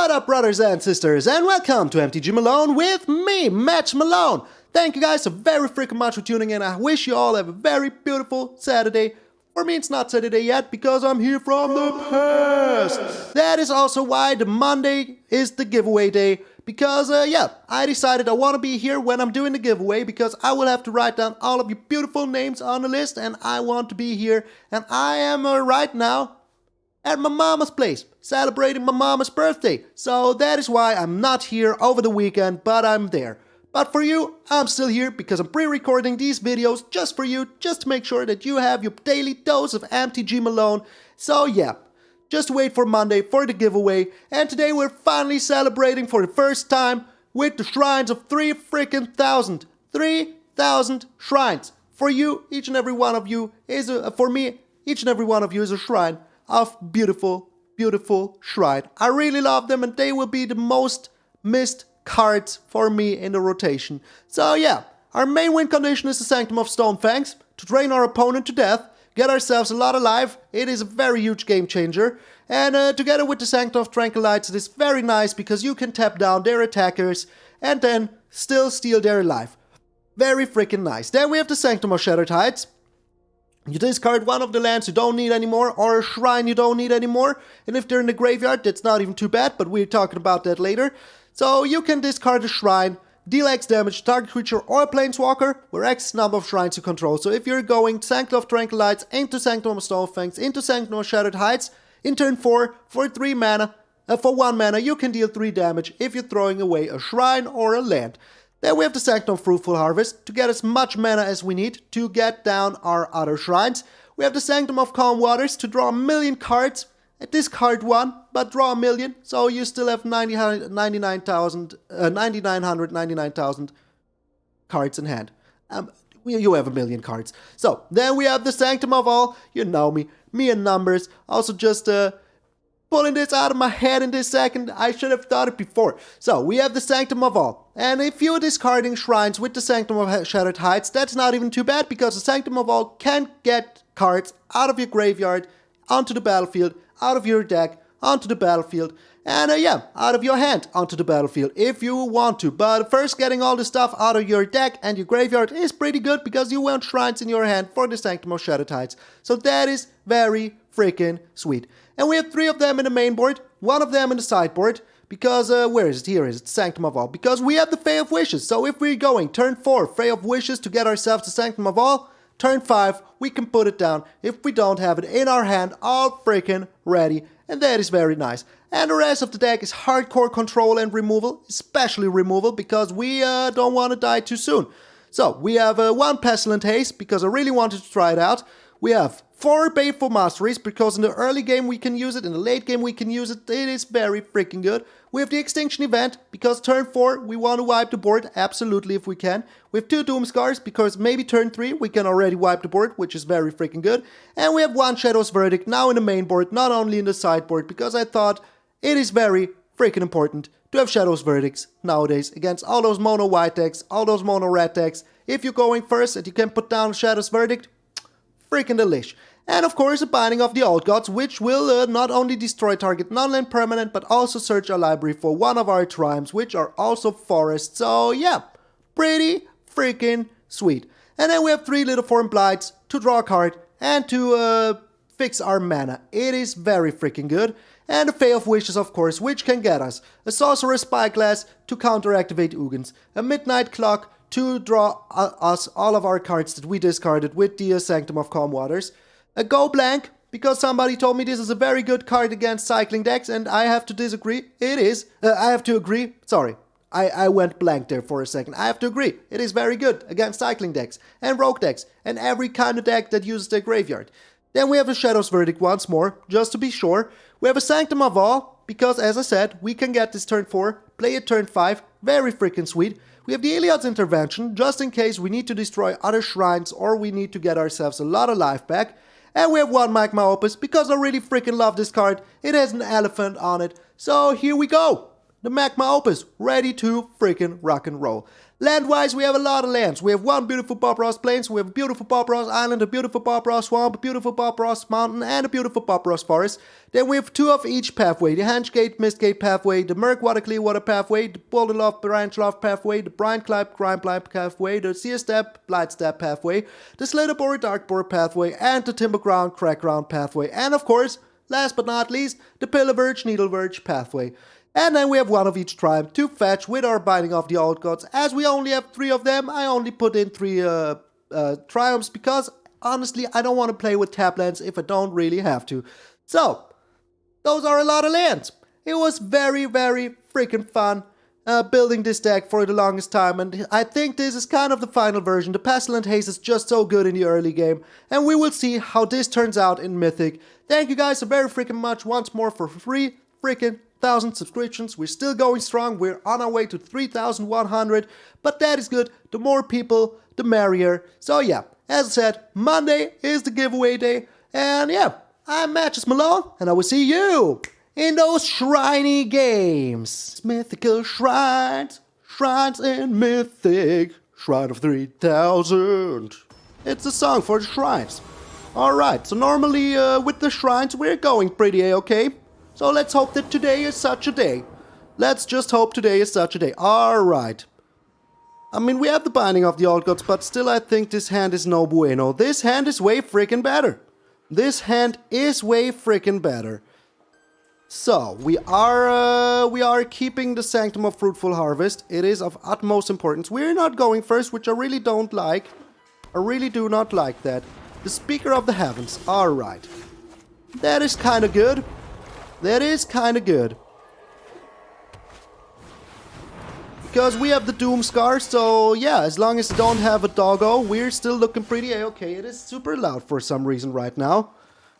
What up, brothers and sisters, and welcome to MTG Malone with me, MtgA Malone. Thank you guys so very freaking much for tuning in. I wish you all have a very beautiful Saturday. For me, it's not Saturday yet because I'm here from the past. That is also why the Monday is the giveaway day. Because, I decided I want to be here when I'm doing the giveaway because I will have to write down all of your beautiful names on the list and I want to be here. And I am right now at my mama's place, celebrating my mama's birthday. So that is why I'm not here over the weekend, but I'm there. But for you, I'm still here because I'm pre-recording these videos just for you, just to make sure that you have your daily dose of MTG Malone. So yeah, just wait for Monday for the giveaway. And today we're finally celebrating for the first time with the shrines of 3,000. 3,000 shrines. For you, each and every one of you is for me, each and every one of you is a shrine of beautiful, beautiful shrine. I really love them and they will be the most missed cards for me in the rotation. So yeah, our main win condition is the Sanctum of Fangs to drain our opponent to death, get ourselves a lot of life. It is a very huge game changer. And together with the Sanctum of Tranquilites, it is very nice because you can tap down their attackers and then still steal their life. Very freaking nice. Then we have the Sanctum of Shattered Heights. You discard one of the lands you don't need anymore, or a shrine you don't need anymore. And if they're in the graveyard, that's not even too bad, but we're talking about that later. So you can discard a shrine, deal X damage to target creature or planeswalker, where X is number of shrines you control. So if you're going Sanctum of Tranquilites into Sanctum of Stonefangs, into Sanctum of Shattered Heights, in turn 4, for 1 mana, you can deal 3 damage if you're throwing away a shrine or a land. Then we have the Sanctum of Fruitful Harvest to get as much mana as we need to get down our other shrines. We have the Sanctum of Calm Waters to draw 1,000,000 cards. Discard 1, but draw 1,000,000, so you still have 999,000 cards in hand. You have 1,000,000 cards. So, then we have the Sanctum of All. You know me and numbers. Also just pulling this out of my head in this second. I should have thought it before. So, we have the Sanctum of All. And if you're discarding shrines with the Sanctum of Shattered Heights, that's not even too bad because the Sanctum of All can get cards out of your graveyard, onto the battlefield, out of your deck, onto the battlefield, and out of your hand onto the battlefield if you want to. But first, getting all the stuff out of your deck and your graveyard is pretty good because you want shrines in your hand for the Sanctum of Shattered Heights. So that is very freaking sweet. And we have 3 of them in the main board, 1 of them in the sideboard, because, where is it? Here is it, Sanctum of All. Because we have the Fae of Wishes. So if we're going turn 4, Fae of Wishes to get ourselves the Sanctum of All, turn 5, we can put it down if we don't have it in our hand all freaking ready. And that is very nice. And the rest of the deck is hardcore control and removal, especially removal, because we don't want to die too soon. So, we have 1 Pestilent Haste, because I really wanted to try it out. We have 4 Baleful Masteries, because in the early game we can use it, in the late game we can use it. It is very freaking good. We have the Extinction Event, because turn 4 we want to wipe the board, absolutely if we can. We have 2 Doomskars, because maybe turn 3 we can already wipe the board, which is very freaking good. And we have 1 Shadow's Verdict, now in the main board, not only in the sideboard, because I thought it is very freaking important to have Shadow's Verdicts nowadays against all those mono white decks, all those mono red decks. If you're going first and you can put down Shadow's Verdict, freaking delish. And of course a Binding of the Old Gods, which will not only destroy target non-land permanent, but also search our library for one of our triomes, which are also forests. So yeah, pretty freaking sweet. And then we have 3 Lithoform Blights to draw a card and to fix our mana. It is very freaking good. And the Fae of Wishes, of course, which can get us a Sorcerer's Spyglass to counter-activate Ugins, a Midnight Clock to draw us all of our cards that we discarded with the Sanctum of Calm Waters, a Go Blank, because somebody told me this is a very good card against cycling decks, and I have to disagree. It is. I have to agree. Sorry. I went blank there for a second. I have to agree. It is very good against cycling decks and rogue decks and every kind of deck that uses their graveyard. Then we have a Shadow's Verdict once more, just to be sure. We have a Sanctum of All, because as I said, we can get this turn 4, play it turn 5, very freaking sweet. We have the Iliad's Intervention, just in case we need to destroy other shrines or we need to get ourselves a lot of life back. And we have 1 Magma Opus, because I really freaking love this card. It has an elephant on it. So here we go. The Magma Opus, ready to freaking rock and roll. Land-wise, we have a lot of lands. We have one beautiful Bob Ross Plains, we have a beautiful Bob Ross Island, a beautiful Bob Ross Swamp, a beautiful Bob Ross Mountain, and a beautiful Bob Ross Forest. Then we have 2 of each pathway, the Hengegate MtgA Pathway, the Murkwater Clearwater Pathway, the Branchloft Pathway, the Cragcrown Pathway, the Blightstep Pathway, the Darkbore Pathway, and the Cragcrown Pathway, and of course, last but not least, the Needleverge Pathway. And then we have 1 of each tribe to fetch with our Binding of the Old Gods. As we only have 3 of them, I only put in 3 triomes because, honestly, I don't want to play with tap lands if I don't really have to. So, those are a lot of lands. It was very, very freaking fun building this deck for the longest time, and I think this is kind of the final version. The Pestilent Haze is just so good in the early game, and we will see how this turns out in Mythic. Thank you guys so very freaking much once more for 3 freaking 1,000 subscriptions. We're still going strong. We're on our way to 3,100, but that is good. The more people, the merrier. So yeah, as I said, Monday is the giveaway day, and yeah, I'm MTgA Malone, and I will see you in those Shriny Games. Mythical shrines, shrines in Mythic, Shrine of 3,000. It's a song for the shrines. Alright, so normally with the shrines we're going pretty A-okay. So let's hope that today is such a day. Let's just hope today is such a day. Alright. I mean, we have the Binding of the Old Gods, but still I think this hand is no bueno. This hand is way freaking better. This hand is way freaking better. So, we are keeping the Sanctum of Fruitful Harvest. It is of utmost importance. We're not going first, which I really don't like. I really do not like that. The Speaker of the Heavens. Alright. That is kind of good. That is kind of good. Because we have the Doomscar, so yeah, as long as we don't have a doggo, we're still looking pretty A-okay. It is super loud for some reason right now,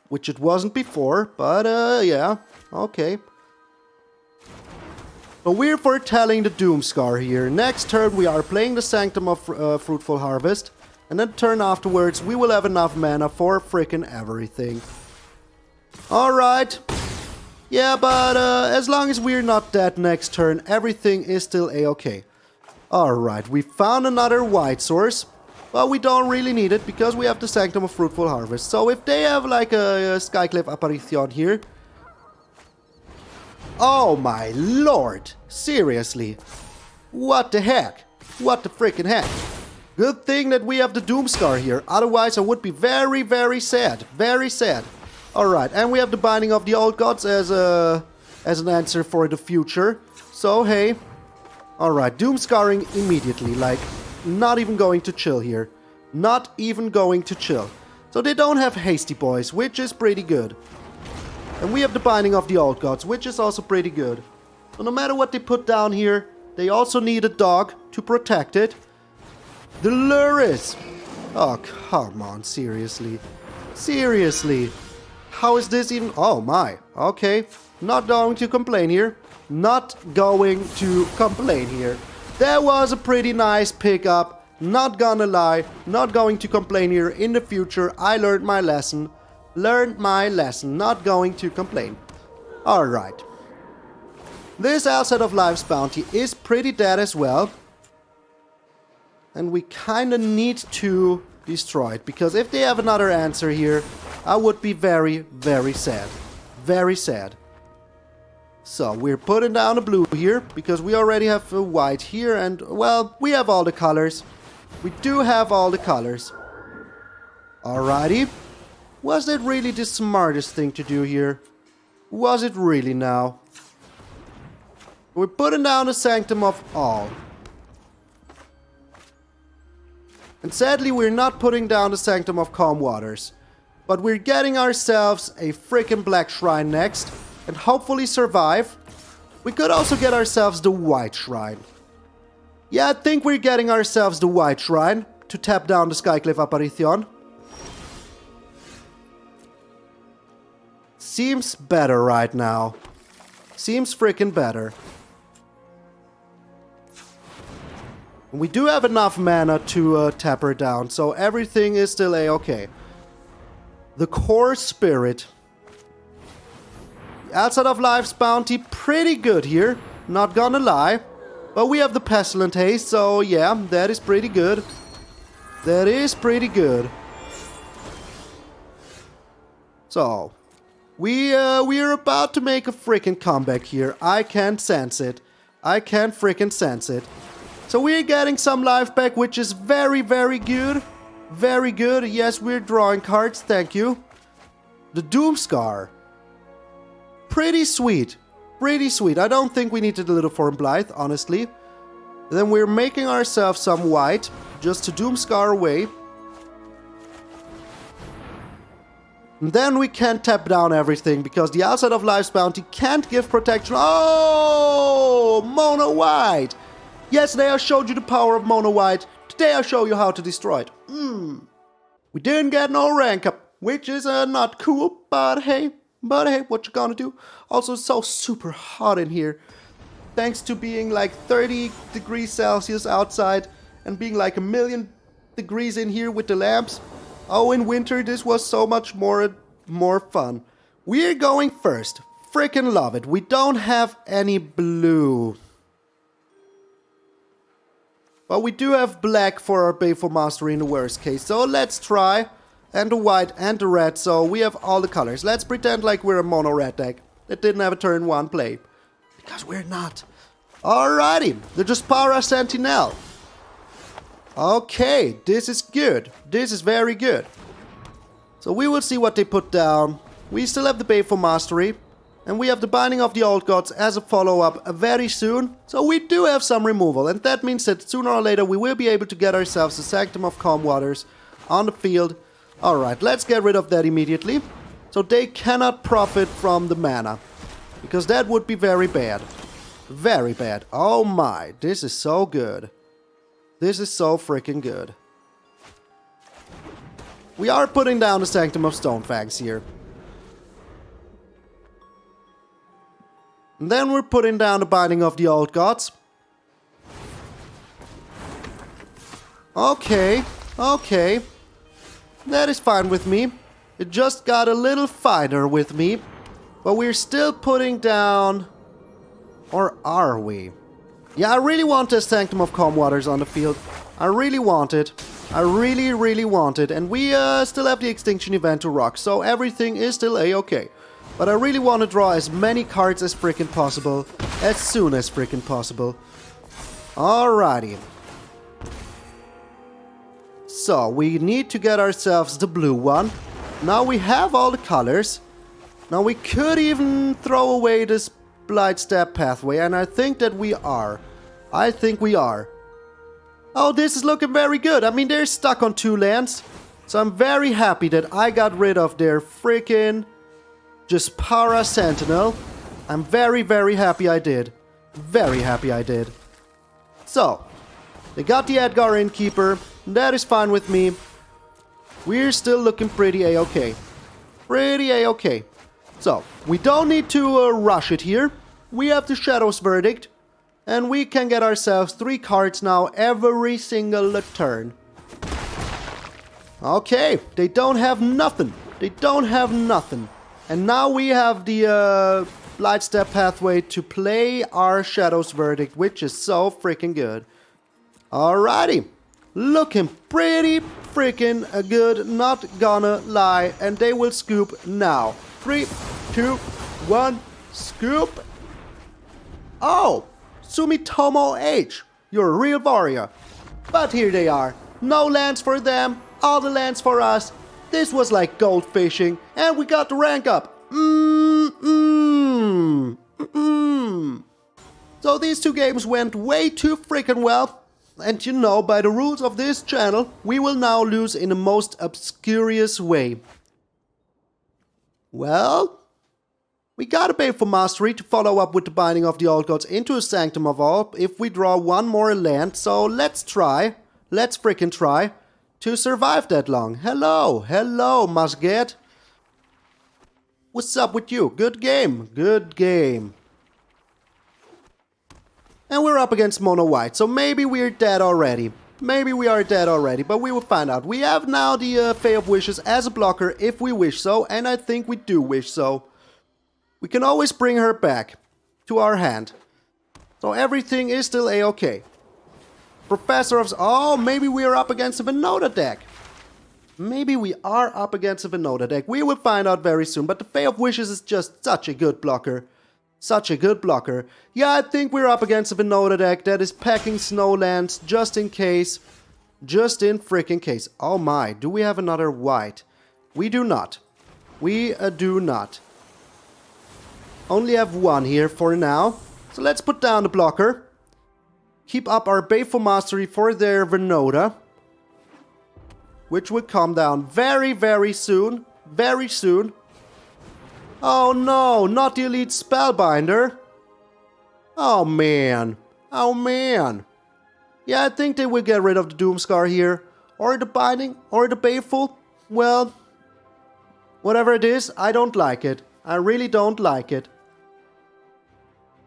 which it wasn't before, but yeah, okay. So we're foretelling the Doomscar here. Next turn we are playing the Sanctum of Fruitful Harvest, and then turn afterwards we will have enough mana for frickin' everything. Alright. Yeah, but as long as we're not dead next turn, everything is still A-okay. Alright, we found another white source, but we don't really need it because we have the Sanctum of Fruitful Harvest. So if they have like a Skyclave Apparition here... Oh my lord! Seriously! What the heck? What the freaking heck? Good thing that we have the Doomscar here, otherwise I would be very, very sad. Very sad. Alright, and we have the Binding of the Old Gods as an answer for the future. So, hey. Alright, Doomscarring immediately. Like, not even going to chill here. Not even going to chill. So they don't have Hasty Boys, which is pretty good. And we have the Binding of the Old Gods, which is also pretty good. So no matter what they put down here, they also need a dog to protect it. The Luris. Oh, come on, seriously. Seriously. How is this even... Oh my, okay. Not going to complain here. Not going to complain here. That was a pretty nice pickup. Not gonna lie. Not going to complain here. In the future, I learned my lesson. Learned my lesson. Not going to complain. Alright. This Outset of Life's Bounty is pretty dead as well. And we kinda need to destroy it. Because if they have another answer here... I would be very, very sad. Very sad. So, we're putting down a blue here, because we already have a white here, and, well, we have all the colors. We do have all the colors. Alrighty. Was that really the smartest thing to do here? Was it really now? We're putting down the Sanctum of All. And sadly, we're not putting down the Sanctum of Calm Waters. But we're getting ourselves a freaking Black Shrine next, and hopefully survive. We could also get ourselves the White Shrine. Yeah, I think we're getting ourselves the White Shrine to tap down the Skyclave Apparition. Seems better right now. Seems freaking better. We do have enough mana to tap her down, so everything is still A-okay. The Core Spirit. Outside of Life's Bounty, pretty good here. Not gonna lie. But we have the Pestilent Haste, so yeah, that is pretty good. That is pretty good. So, we are about to make a freaking comeback here. I can sense it. I can freaking sense it. So we're getting some life back, which is very, very good. Very good. Yes, we're drawing cards. Thank you. The Doomscar. Pretty sweet. Pretty sweet. I don't think we needed the Lithoform Blight, honestly. Then we're making ourselves some white, just to Doomscar away. And then we can tap down everything, because the Outside of Life's Bounty can't give protection. Oh! Mono White! Yesterday I showed you the power of Mono White. Today I show you how to destroy it. We didn't get no rank up, which is not cool, but hey, what you gonna do? Also, it's so super hot in here. Thanks to being like 30 degrees Celsius outside and being like 1,000,000 degrees in here with the lamps. Oh, in winter this was so much more fun. We're going first. Freaking love it. We don't have any blue. But we do have black for our Baleful Mastery in the worst case. So let's try. And the white and the red. So we have all the colors. Let's pretend like we're a mono red deck that didn't have a turn 1 play. Because we're not. Alrighty. The Jaspara Sentinel. Okay, this is good. This is very good. So we will see what they put down. We still have the Baleful Mastery. And we have the Binding of the Old Gods as a follow-up very soon. So we do have some removal. And that means that sooner or later we will be able to get ourselves the Sanctum of Calm Waters on the field. Alright, let's get rid of that immediately. So they cannot profit from the mana. Because that would be very bad. Very bad. Oh my, this is so good. This is so freaking good. We are putting down the Sanctum of Stonefangs here. And then we're putting down the Binding of the Old Gods. Okay, okay. That is fine with me. It just got a little finer with me. But we're still putting down... Or are we? Yeah, I really want this Sanctum of Calm Waters on the field. I really want it. I really, really want it. And we still have the Extinction Event to rock. So everything is still a-okay. But I really want to draw as many cards as freaking possible. As soon as freaking possible. Alrighty. So, we need to get ourselves the blue one. Now we have all the colors. Now we could even throw away this Blightstep Pathway, and I think that we are. I think we are. Oh, this is looking very good. I mean, they're stuck on 2 lands. So I'm very happy that I got rid of their freaking Jaspara Sentinel. I'm very, very happy I did. Very happy I did. So, they got the Edgar Innkeeper. That is fine with me. We're still looking pretty a-okay. Pretty a-okay. So, we don't need to rush it here. We have the Shadow's Verdict. And we can get ourselves 3 cards now every single turn. Okay, they don't have nothing. They don't have nothing. And now we have the Blightstep Pathway to play our Shadow's Verdict, which is so freaking good. Alrighty. Looking pretty freaking good, not gonna lie. And they will scoop now. 3, 2, 1, scoop. Oh, Sumitomo H, you're a real warrior. But here they are. No lands for them, all the lands for us. This was like gold fishing, and we got the rank up. So these 2 games went way too freaking well. And you know, by the rules of this channel, we will now lose in the most obscurious way. Well, we gotta pay for Mastery to follow up with the Binding of the Old Gods into a Sanctum of All if we draw 1 more land. So let's try, let's freaking try to survive that long. Hello, hello, MtgA. What's up with you? Good game, good game. And we're up against Mono White, so maybe we're dead already. Maybe we are dead already, but we will find out. We have now the Fae of Wishes as a blocker if we wish so, and I think we do wish so. We can always bring her back to our hand. So everything is still a-okay. Professor of... Oh, maybe we are up against a Venota deck. Maybe we are up against a Venota deck. We will find out very soon. But the Fae of Wishes is just such a good blocker. Such a good blocker. Yeah, I think we're up against a Venota deck that is packing Snowlands just in case. Just in freaking case. Oh my, do we have another white? We do not. We do not. Only have one here for now. So let's put down the blocker. Keep up our Baleful Mastery for their Venota. Which will come down very, very soon. Very soon. Oh no, not the Elite Spellbinder. Oh man. Oh man. Yeah, I think they will get rid of the Doomscar here. Or the Binding, or the Baleful. Well, whatever it is, I don't like it. I really don't like it.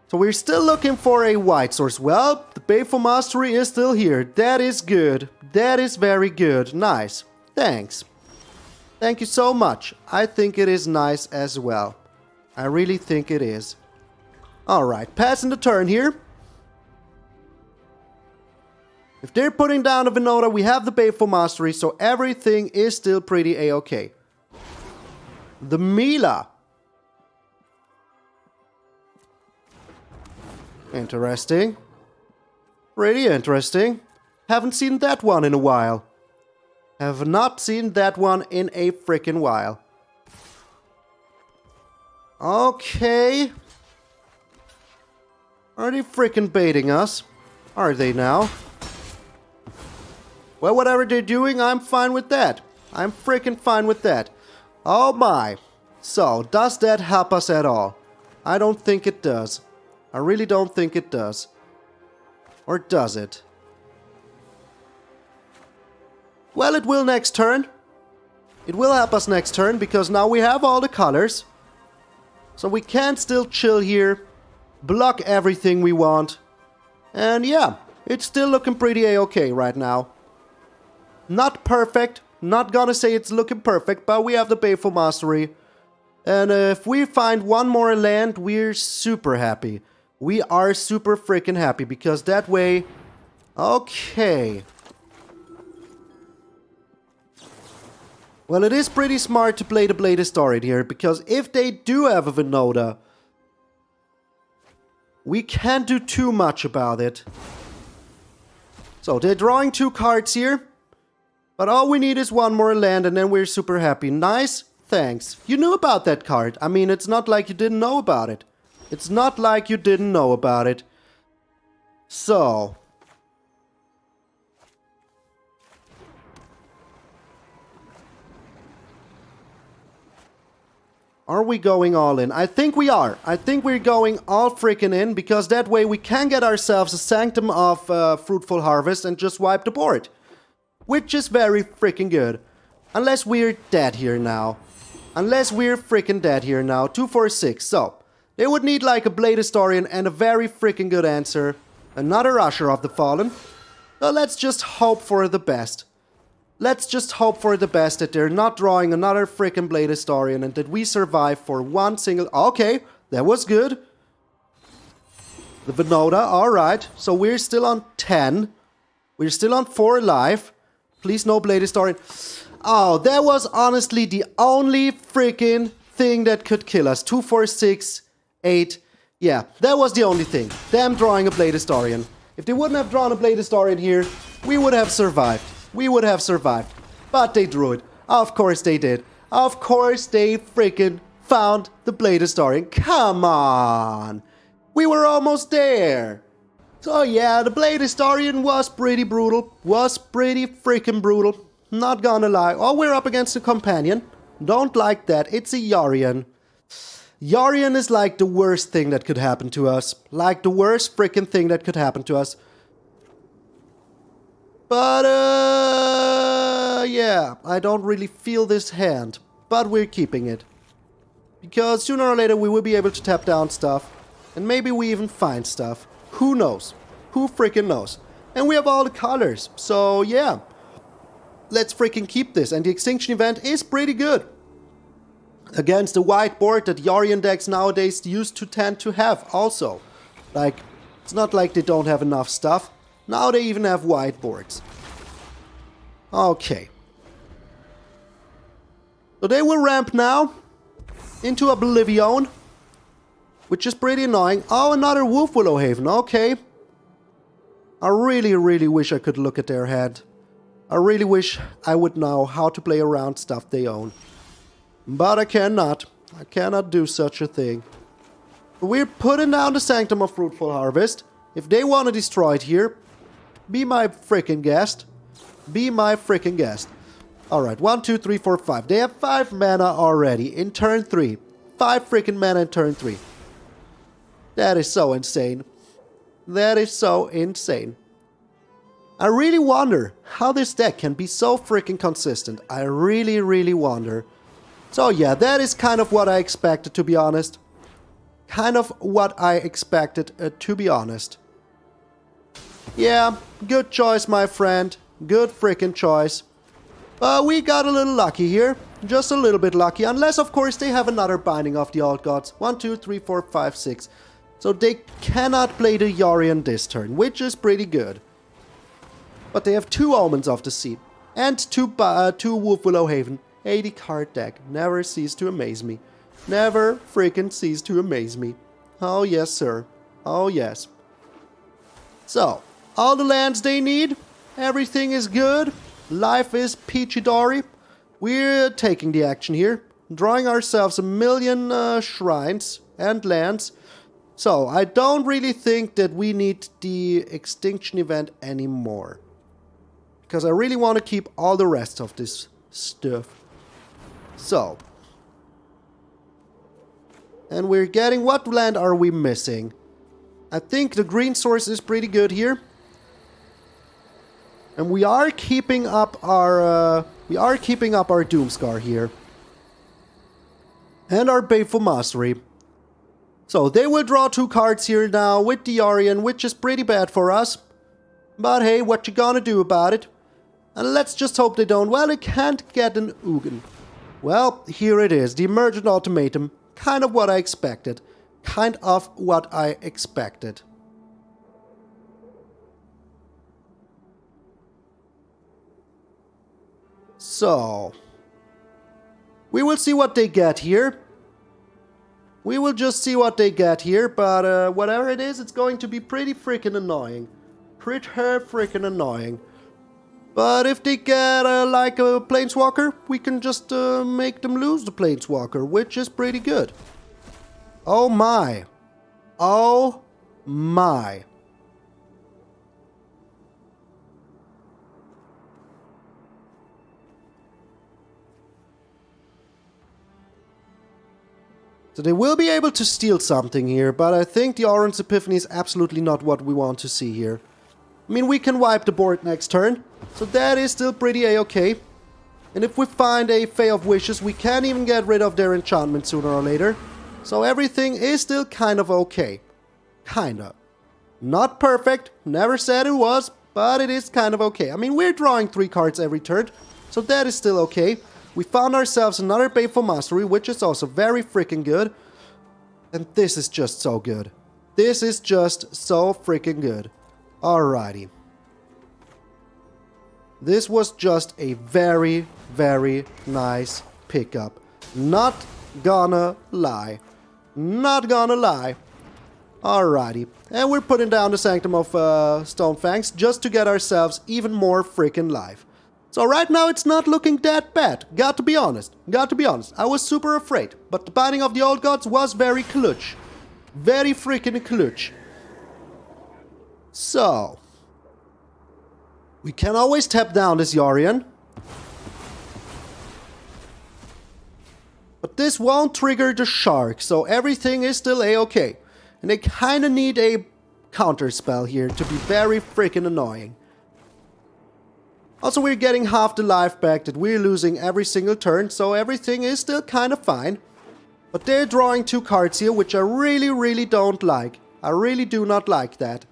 So we're still looking for a white source. Well, the Baleful Mastery is still here. That is good. That is very good. Nice. Thanks. Thank you so much. I think it is nice as well. I really think it is. Alright, passing the turn here. If they're putting down a Venota, we have the Baleful Mastery, so everything is still pretty a-okay. The Mila. Interesting. Pretty interesting. Haven't seen that one in a while. Have not seen that one in a frickin' while. Okay. Are they frickin' baiting us? Are they now? Well, whatever they're doing, I'm fine with that. I'm frickin' fine with that. Oh my. So, does that help us at all? I don't think it does. I really don't think it does. Or does it? Well, it will next turn. It will help us next turn, because now we have all the colors. So we can still chill here. Block everything we want. And yeah, it's still looking pretty a-okay right now. Not perfect. Not gonna say it's looking perfect, but we have the Baleful Mastery. And if we find one more land, we're super happy. We are super freaking happy, because that way... Okay. Well, it is pretty smart to play the Blade Historian here, because if they do have a Venota, we can't do too much about it. So, they're drawing 2 cards here, but all we need is one more land and then we're super happy. Nice, thanks. You knew about that card. I mean, it's not like you didn't know about it. It's not like you didn't know about it. So... Are we going all in? I think we are. I think we're going all freaking in, because that way we can get ourselves a Sanctum of Fruitful Harvest and just wipe the board. Which is very freaking good. Unless we're dead here now. Unless we're freaking dead here now. 2, 4, 6. So, they would need like a Blade Historian and a very freaking good answer. Another Usher of the Fallen. So let's just hope for the best. Let's just hope for the best that they're not drawing another freaking Blade Historian and that we survive for one single... Okay, that was good. The Venota, alright. So we're still on 10. We're still on 4 life. Please no Blade Historian. Oh, that was honestly the only freaking thing that could kill us. 2, 4, 6, 8. Yeah, that was the only thing. Them drawing a Blade Historian. If they wouldn't have drawn a Blade Historian here, we would have survived. We would have survived. But they drew it. Of course they did. Of course they freaking found the Blade Historian. Come on. We were almost there. So yeah, the Blade Historian was pretty brutal. Was pretty freaking brutal. Not gonna lie. Oh, we're up against a companion. Don't like that. It's a Yorion. Yorion is like the worst thing that could happen to us. Like the worst freaking thing that could happen to us. But, yeah, I don't really feel this hand, but we're keeping it. Because sooner or later we will be able to tap down stuff, and maybe we even find stuff. Who knows? Who freaking knows? And we have all the colors, so yeah. Let's freaking keep this, and the Extinction Event is pretty good. Against the white board that Yorion decks nowadays used to tend to have also. Like, It's not like they don't have enough stuff. Now they even have whiteboards. Okay. So they will ramp now into Oblivion, which is pretty annoying. Oh, another Wolf Willow Haven. Okay. I really, really wish I could look at their hand. I really wish I would know how to play around stuff they own. But I cannot. I cannot do such a thing. We're putting down the Sanctum of Fruitful Harvest. If they want to destroy it here, be my freaking guest. Be my freaking guest. Alright, 1, 2, 3, 4, 5. They have 5 mana already in turn 3. 5 freaking mana in turn 3. That is so insane. That is so insane. I really wonder how this deck can be so freaking consistent. I really, really wonder. So yeah, that is kind of what I expected, to be honest. Kind of what I expected, to be honest. Yeah, good choice, my friend. Good freaking choice. We got a little lucky here. Just a little bit lucky. Unless, of course, they have another Binding of the Old Gods. 1, 2, 3, 4, 5, 6. So they cannot play the Yorion this turn, which is pretty good. But they have 2 Omens of the Sea. And 2 Wolf Willow Haven. 80 card deck. Never cease to amaze me. Never freaking cease to amaze me. Oh yes, sir. Oh yes. So, all the lands they need. Everything is good. Life is peachy dory. We're taking the action here. Drawing ourselves a million shrines and lands. So, I don't really think that we need the Extinction Event anymore. Because I really want to keep all the rest of this stuff. So. And we're getting... What land are we missing? I think the green source is pretty good here. And we are keeping up our... Doomscar here. And our Baleful Mastery. So they will draw 2 cards here now with the Yorion, which is pretty bad for us. But hey, what you gonna do about it? And let's just hope they don't. Well, they can't get an Ugin. Well, here it is. The Emergent Ultimatum. Kind of what I expected. Kind of what I expected. So. We will see what they get here. We will just see what they get here. But whatever it is, it's going to be pretty freaking annoying. Pretty freaking annoying. But if they get like a Planeswalker, we can just make them lose the Planeswalker, which is pretty good. Oh my. Oh my. So they will be able to steal something here, but I think the Orange Epiphany is absolutely not what we want to see here. I mean, we can wipe the board next turn, so that is still pretty a-okay. And if we find a Fae of Wishes, we can even get rid of their enchantment sooner or later. So everything is still kind of okay. Kinda. Not perfect, never said it was, but it is kind of okay. I mean, we're drawing 3 cards every turn, so that is still okay. We found ourselves another Baleful Mastery, which is also very freaking good. And this is just so good. This is just so freaking good. Alrighty. This was just a very, very nice pickup. Not gonna lie. Not gonna lie. Alrighty. And we're putting down the Sanctum of Fangs just to get ourselves even more freaking life. So right now it's not looking that bad. Got to be honest. Got to be honest. I was super afraid. But the Binding of the Old Gods was very clutch. Very freaking clutch. So, we can always tap down this Yorion. But this won't trigger the Shark, so everything is still a-okay. And they kinda need a counter spell here to be very freaking annoying. Also, we're getting half the life back that we're losing every single turn, so everything is still kinda fine. But they're drawing 2 cards here, which I really, really don't like. I really do not like that.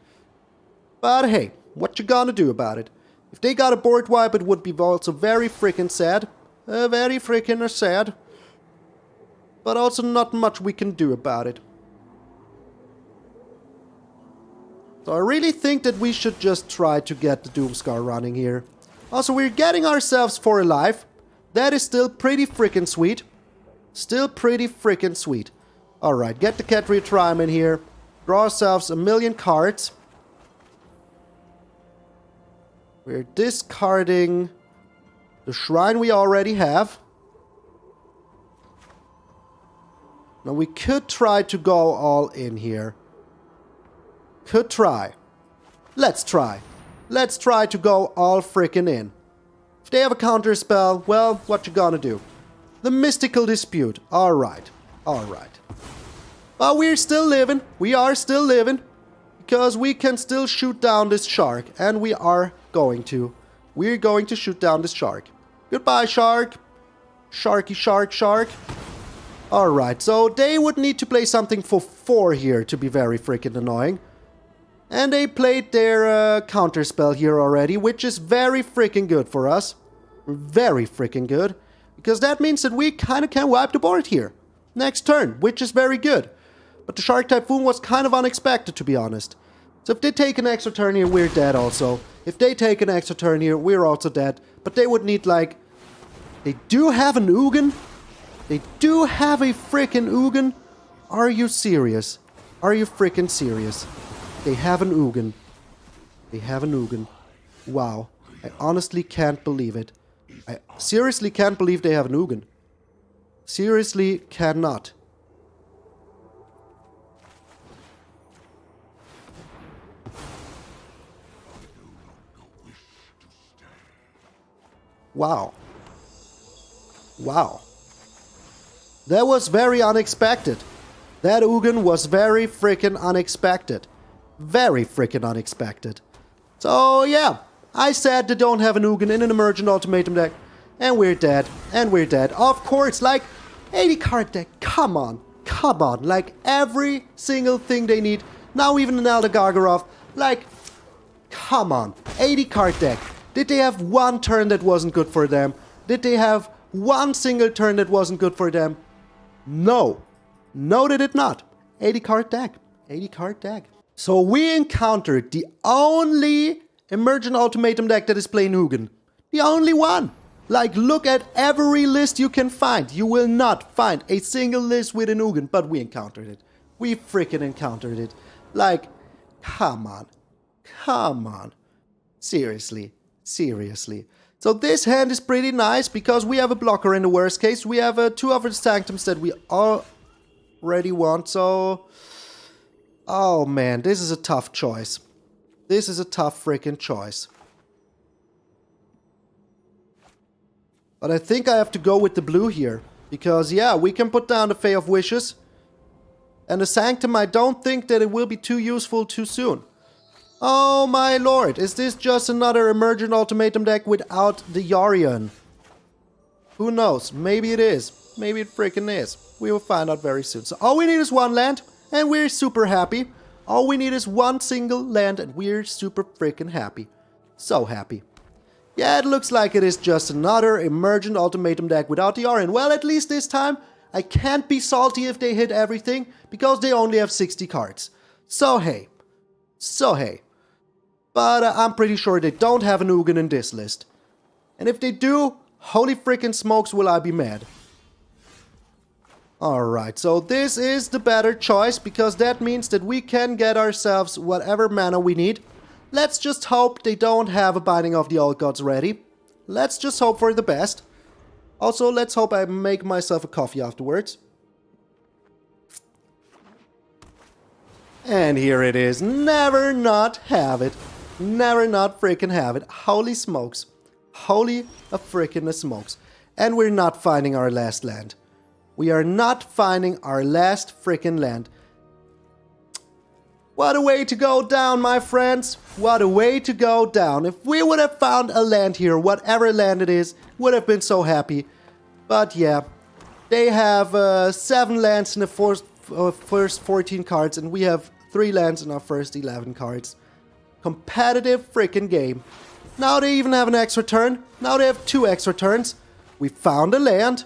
But hey, what you gonna do about it? If they got a board wipe, it would be also very freaking sad. Very freaking sad. But also not much we can do about it. So I really think that we should just try to get the Doomscar running here. Also, we're getting ourselves 4 alive. That is still pretty freaking sweet. Still pretty freaking sweet. Alright, get the Ketria Triome in here. Draw ourselves a million cards. We're discarding the shrine we already have. Now we could try to go all in here. Could try. Let's try. Let's try to go all frickin' in. If they have a counter spell, well, what you gonna do? The Mystical Dispute. Alright. Alright. But we're still living. We are still living. Because we can still shoot down this shark. And we are going to. We're going to shoot down this shark. Goodbye, shark. Sharky, shark, shark. Alright, so they would need to play something for 4 here to be very freaking annoying. And they played their counter spell here already, which is very freaking good for us. Very freaking good. Because that means that we kind of can wipe the board here. Next turn, which is very good. But the Shark Typhoon was kind of unexpected, to be honest. So if they take an extra turn here, we're dead also. If they take an extra turn here, we're also dead. But they would need, like... They do have an Ugin? They do have a freaking Ugin? Are you serious? Are you freaking serious? They have an Ugin. They have an Ugin. Wow. I honestly can't believe it. I seriously can't believe they have an Ugin. Seriously cannot. Wow. Wow. That was very unexpected. That Ugin was very freaking unexpected. Very freaking unexpected. So, yeah. I said they don't have an Ugin in an Emergent Ultimatum deck. And we're dead. And we're dead. Of course, like, 80 card deck. Come on. Come on. Like, every single thing they need. Now even an Elder Gargaroth. Like, come on. 80 card deck. Did they have one turn that wasn't good for them? Did they have one single turn that wasn't good for them? No. No, they did not. 80 card deck. 80 card deck. So we encountered the only Emergent Ultimatum deck that is playing Ugin. The only one. Like, look at every list you can find. You will not find a single list with an Ugin, but we encountered it. We freaking encountered it. Like, come on. Come on. Seriously. Seriously. So this hand is pretty nice because we have a blocker in the worst case. We have 2 other Sanctums that we already want, so... Oh man, this is a tough choice. This is a tough freaking choice. But I think I have to go with the blue here. Because, yeah, we can put down the Fae of Wishes. And the Sanctum, I don't think that it will be too useful too soon. Oh my lord, is this just another Emergent Ultimatum deck without the Yorion? Who knows? Maybe it is. Maybe it freaking is. We will find out very soon. So all we need is 1 land, and we're super happy. All we need is 1 single land, and we're super freaking happy. So happy. Yeah, it looks like it is just another Emergent Ultimatum deck without the Yorion. Well, at least this time, I can't be salty if they hit everything, because they only have 60 cards. So hey. So hey. But I'm pretty sure they don't have an Ugin in this list. And if they do, holy freaking smokes will I be mad. Alright, so this is the better choice, because that means that we can get ourselves whatever mana we need. Let's just hope they don't have a Binding of the Old Gods ready. Let's just hope for the best. Also, let's hope I make myself a coffee afterwards. And here it is. Never not have it. Never not freaking have it. Holy smokes. Holy a freaking smokes. And we're not finding our last land. We are not finding our last freaking land. What a way to go down, my friends. What a way to go down. If we would have found a land here, whatever land it is, would have been so happy. But yeah, they have 7 lands in the first 14 cards, and we have 3 lands in our first 11 cards. Competitive freaking game. Now they even have an extra turn. Now they have 2 extra turns. We found a land.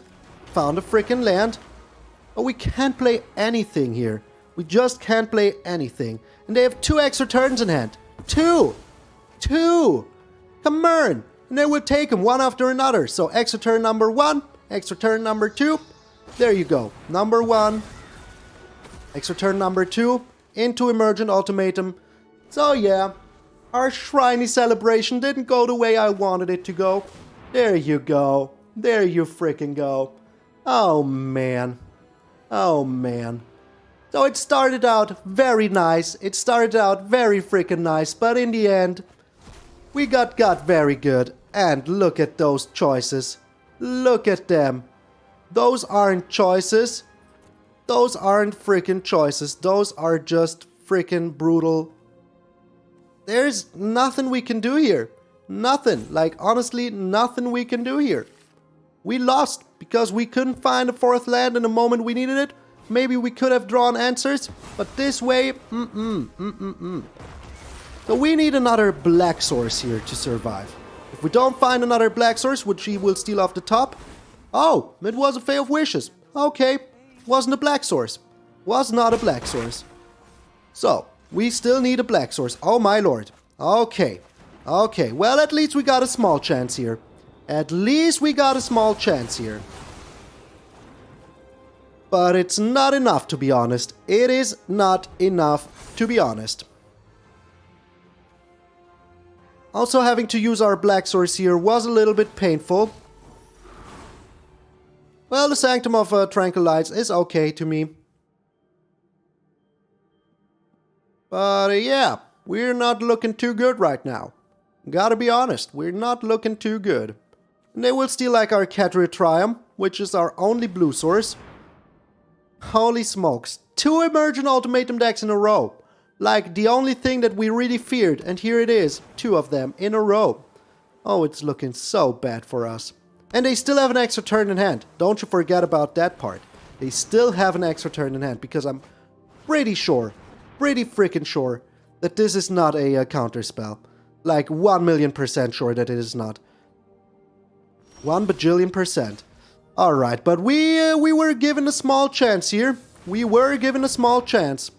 Found a freaking land. But we can't play anything here. We just can't play anything. And they have 2 extra turns in hand. 2! 2! Come on! And they will take them one after another. So extra turn number 1, extra turn number 2. There you go. Number 1. Extra turn number 2. Into Emergent Ultimatum. So yeah, our Shriny celebration didn't go the way I wanted it to go. There you go. There you freaking go. Oh man. Oh man. So it started out very nice. It started out very freaking nice. But in the end, we got very good. And look at those choices. Look at them. Those aren't choices. Those aren't freaking choices. Those are just freaking brutal. There's nothing we can do here. Nothing. Like, honestly, nothing we can do here. We lost because we couldn't find a 4th land in the moment we needed it. Maybe we could have drawn answers, but this way, So we need another black source here to survive. If we don't find another black source, which we will steal off the top. Oh, it was a Fae of Wishes. Okay, wasn't a black source. Was not a black source. So, we still need a black source. Oh my lord. Okay. Okay, well at least we got a small chance here. At least we got a small chance here. But it's not enough, to be honest. It is not enough, to be honest. Also, having to use our black source here was a little bit painful. Well, the Sanctum of Tranquil Lights is okay to me. But yeah, we're not looking too good right now. Gotta be honest, we're not looking too good. And they will steal like our Ketria Triome, which is our only blue source. Holy smokes, 2 Emergent Ultimatum decks in a row. Like the only thing that we really feared, and here it is, 2 of them in a row. Oh, it's looking so bad for us. And they still have an extra turn in hand. Don't you forget about that part. They still have an extra turn in hand, because I'm pretty sure, pretty freaking sure, that this is not a counter spell. Like 1,000,000% sure that it is not. 1 bajillion%. Alright, but we were given a small chance here. We were given a small chance.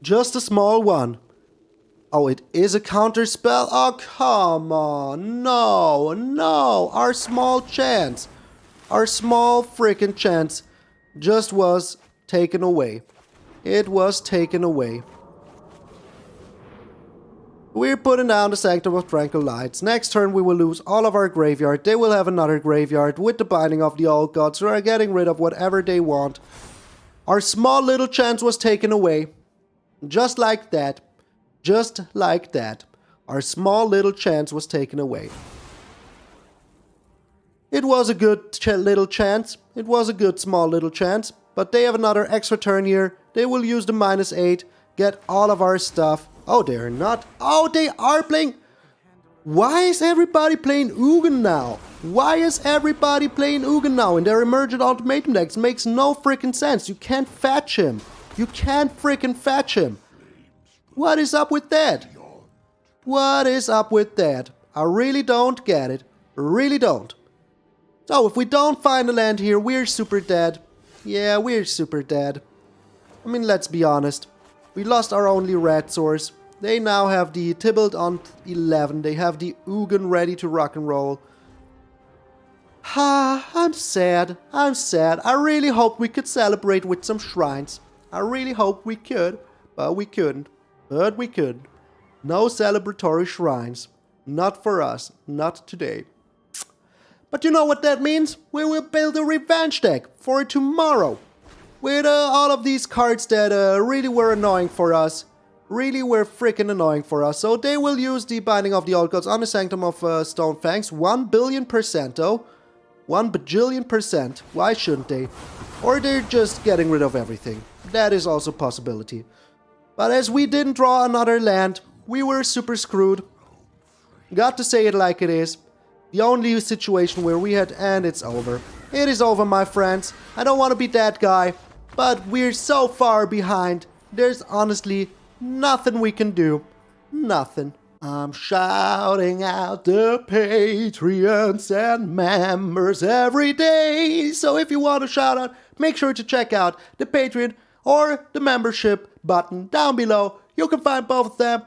Just a small one. Oh, it is a counter spell? Oh, come on. No, no. Our small chance. Our small freaking chance just was taken away. It was taken away. We're putting down the Sanctum of Tranquil Lights. Next turn we will lose all of our graveyard. They will have another graveyard with the Binding of the Old Gods. We are getting rid of whatever they want. Our small little chance was taken away. Just like that. Just like that. Our small little chance was taken away. It was a good little chance. It was a good small little chance. But they have another extra turn here. They will use the -8. Get all of our stuff. Oh, they're not. Oh, they are playing. Why is everybody playing Ugin now? Why is everybody playing Ugin now in their Emergent Ultimatum decks? Makes no freaking sense. You can't fetch him. You can't freaking fetch him. What is up with that? What is up with that? I really don't get it. Really don't. So, if we don't find a land here, we're super dead. Yeah, we're super dead. I mean, let's be honest. We lost our only red source. They now have the Tybalt on 11. They have the Ugin ready to rock and roll. Ha, I'm sad. I'm sad. I really hoped we could celebrate with some shrines. I really hoped we could, but we couldn't. But we could. No celebratory shrines. Not for us. Not today. But you know what that means? We will build a revenge deck for tomorrow. With all of these cards that really were annoying for us. Really were freaking annoying for us. So they will use the Binding of the Old Gods on the Sanctum of Stone Fangs. 1,000,000,000% though. 1 bajillion%. Why shouldn't they? Or they're just getting rid of everything. That is also a possibility. But as we didn't draw another land, we were super screwed. Got to say it like it is. The only situation where we had, and it's over. It is over, my friends. I don't want to be that guy. But we're so far behind, there's honestly nothing we can do. Nothing. I'm shouting out the Patreons and members every day. So if you want to shout out, make sure to check out the Patreon or the membership button down below. You can find both of them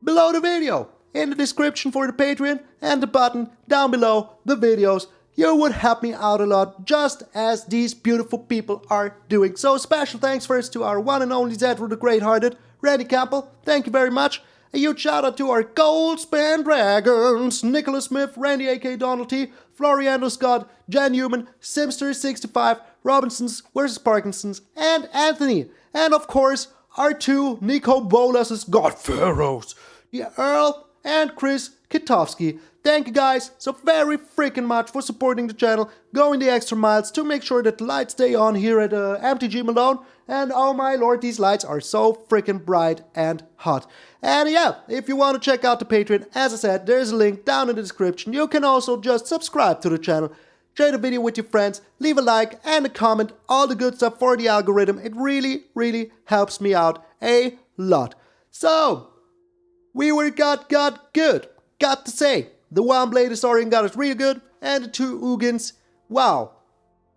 below the video, in the description for the Patreon, and the button down below the videos. You would help me out a lot, just as these beautiful people are doing. So special thanks first to our one and only Zedru the Great-Hearted, Randy Campbell, thank you very much. A huge shout out to our Gold Span Dragons, Nicholas Smith, Randy A.K. Donald T, Floriano Scott, Jan Newman, Simster65, Robinsons vs. Parkinsons, and Anthony. And of course, our two Nico Bolas' God Pharaohs, the Earl and Chris Kitowski. Thank you guys so very freaking much for supporting the channel, going the extra miles to make sure that the lights stay on here at MTG Malone. And oh my lord, these lights are so freaking bright and hot. And yeah, if you want to check out the Patreon, as I said, there's a link down in the description. You can also just subscribe to the channel, share the video with your friends, leave a like and a comment, all the good stuff for the algorithm. It really, really helps me out a lot. So, we were got good. Got to say, the one Blade Historian got us real good, and the two Ugins, wow.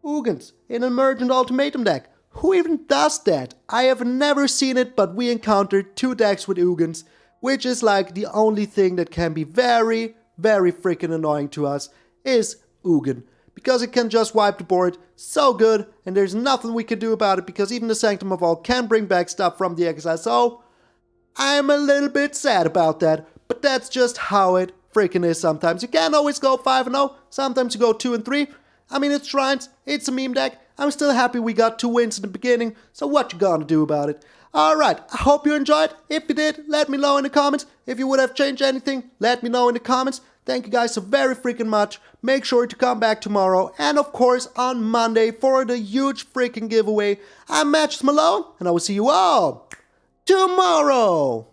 Ugins in an Emergent Ultimatum deck. Who even does that? I have never seen it, but we encountered two decks with Ugins, which is like the only thing that can be very, very freaking annoying to us, is Ugin. Because it can just wipe the board so good, and there's nothing we can do about it, because even the Sanctum of All can bring back stuff from the exile. So, I'm a little bit sad about that, but that's just how it freaking is sometimes. You can't always go 5-0, sometimes you go 2-3. I mean, it's Shrines, it's a meme deck. I'm still happy we got 2 wins in the beginning, so what you gonna do about it? Alright, I hope you enjoyed. If you did, let me know in the comments. If you would have changed anything, let me know in the comments. Thank you guys so very freaking much. Make sure to come back tomorrow, and of course on Monday for the huge freaking giveaway. I'm MtgA Malone, and I will see you all tomorrow.